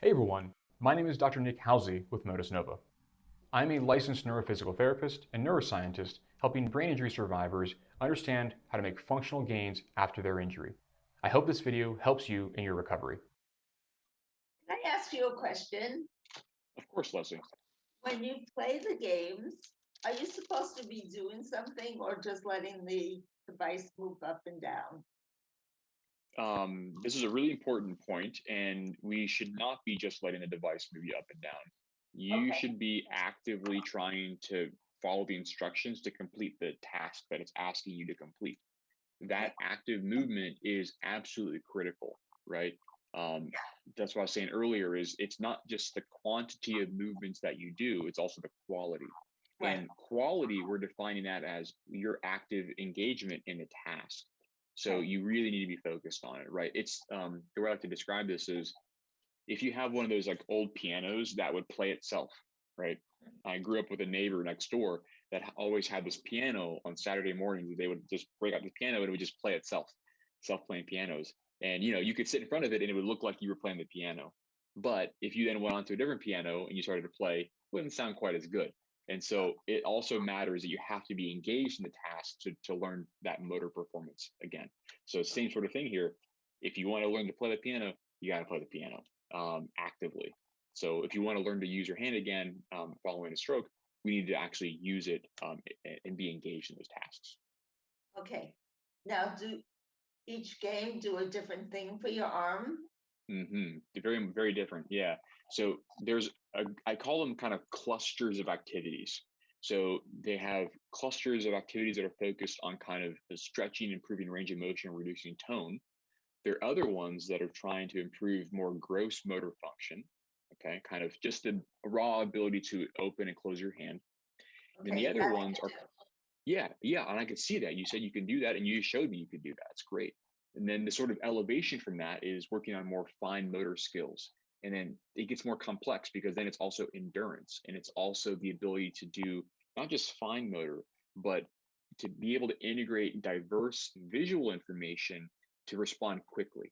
Hey everyone, my name is Dr. Nick Halsey with Motus Nova. I'm a licensed neurophysical therapist and neuroscientist helping brain injury survivors understand how to make functional gains after their injury. I hope this video helps you in your recovery. Can I ask you a question? Of course, Leslie. When you play the games, are you supposed to be doing something or just letting the device move up and down? This is a really important point, and we should not be just letting the device move you up and down. You Okay, should be actively trying to follow the instructions to complete the task that it's asking you to complete. okay, That active movement is absolutely critical, right? Um, that's what I was saying earlier is it's not just the quantity of movements that you do, it's also the quality. right, And quality, we're defining that as your active engagement in the task. So okay, you really need to be focused on it, right? It's the way I like to describe this is if you have one of those like old pianos that would play itself, right? I grew up with a neighbor next door that always had this piano on Saturday mornings. They would just break out the piano and it would just play itself, self-playing pianos. And you could sit in front of it and it would look like you were playing the piano. But if you then went on to a different piano and you started to play, it wouldn't sound quite as good. And so it also matters that you have to be engaged in the task to learn that motor performance again. So same sort of thing here. If you want to learn to play the piano, you got to play the piano actively. So if you want to learn to use your hand again following a stroke, we need to actually use it and be engaged in those tasks. okay. Now, do each game do a different thing for your arm? They're very, very different. Yeah. So I call them kind of clusters of activities. So they have clusters of activities that are focused on kind of the stretching, improving range of motion, reducing tone. There are other ones that are trying to improve more gross motor function. Okay. Kind of just the raw ability to open and close your hand. Then the Okay, other that I ones can are, yeah, yeah. And I could see that. You said you can do that and you showed me you could do that. It's great. And then the sort of elevation from that is working on more fine motor skills. And then it gets more complex because then it's also endurance and it's also the ability to do not just fine motor, but to be able to integrate diverse visual information to respond quickly.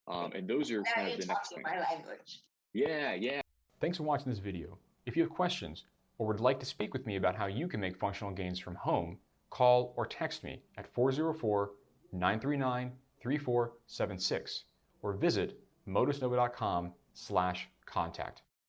do. And those are Now kind of you're the next talking thing. my language. Yeah, yeah. Thanks for watching this video. If you have questions or would like to speak with me about how you can make functional gains from home, call or text me at 404-939-3476 or visit motusnova.com/contact.